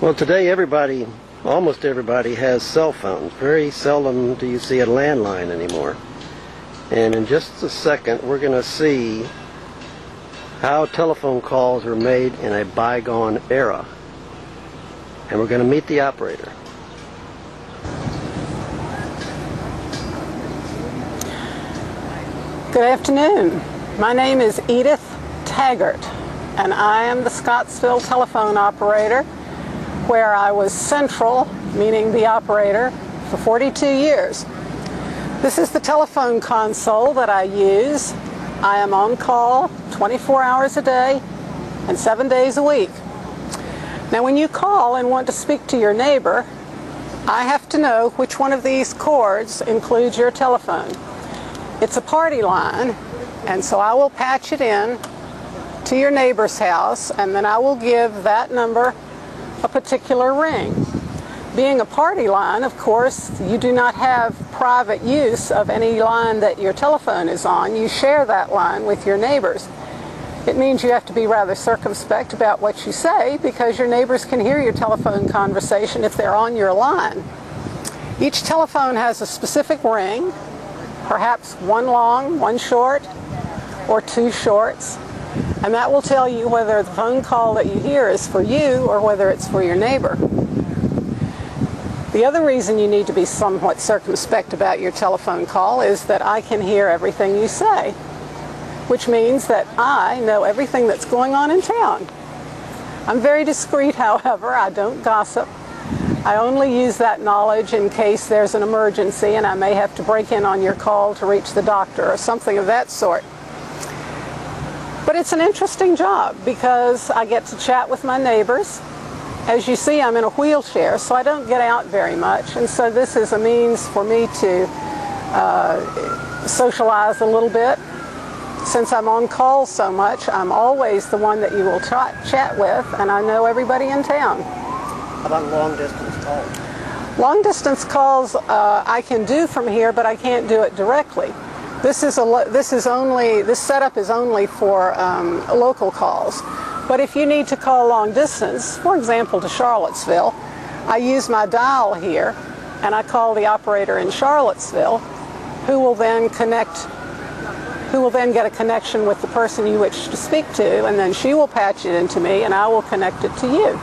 Well, today everybody, almost everybody, has cell phones. Very seldom do you see a landline anymore. And in just a second, we're going to see how telephone calls were made in a bygone era. And we're going to meet the operator. Good afternoon. My name is Edith Taggart, and I am the Scottsville telephone operator, where I was central, meaning the operator, for 42 years. This is the telephone console that I use. I am on call 24 hours a day and 7 days a week. Now, when you call and want to speak to your neighbor, I have to know which one of these cords includes your telephone. It's a party line, and so I will patch it in to your neighbor's house, and then I will give that number a particular ring. Being a party line, of course, you do not have private use of any line that your telephone is on. You share that line with your neighbors. It means you have to be rather circumspect about what you say, because your neighbors can hear your telephone conversation if they're on your line. Each telephone has a specific ring, perhaps one long, one short, or two shorts. And that will tell you whether the phone call that you hear is for you or whether it's for your neighbor. The other reason you need to be somewhat circumspect about your telephone call is that I can hear everything you say, which means that I know everything that's going on in town. I'm very discreet, however. I don't gossip. I only use that knowledge in case there's an emergency and I may have to break in on your call to reach the doctor or something of that sort. But it's an interesting job because I get to chat with my neighbors. As you see, I'm in a wheelchair, so I don't get out very much, and so this is a means for me to socialize a little bit. Since I'm on call so much, I'm always the one that you will chat with, and I know everybody in town. How about long-distance calls? Long-distance calls I can do from here, but I can't do it directly. This setup is only for local calls. But if you need to call long distance, for example to Charlottesville, I use my dial here and I call the operator in Charlottesville, who will then get a connection with the person you wish to speak to, and then she will patch it into me and I will connect it to you.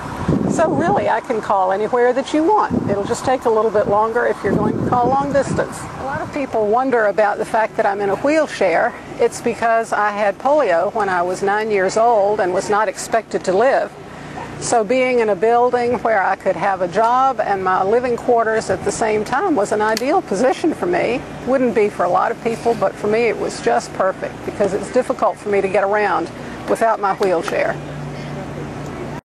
So really, I can call anywhere that you want. It'll just take a little bit longer if you're going to call long distance. A lot of people wonder about the fact that I'm in a wheelchair. It's because I had polio when I was 9 years old and was not expected to live. So being in a building where I could have a job and my living quarters at the same time was an ideal position for me. Wouldn't be for a lot of people, but for me it was just perfect because it's difficult for me to get around without my wheelchair.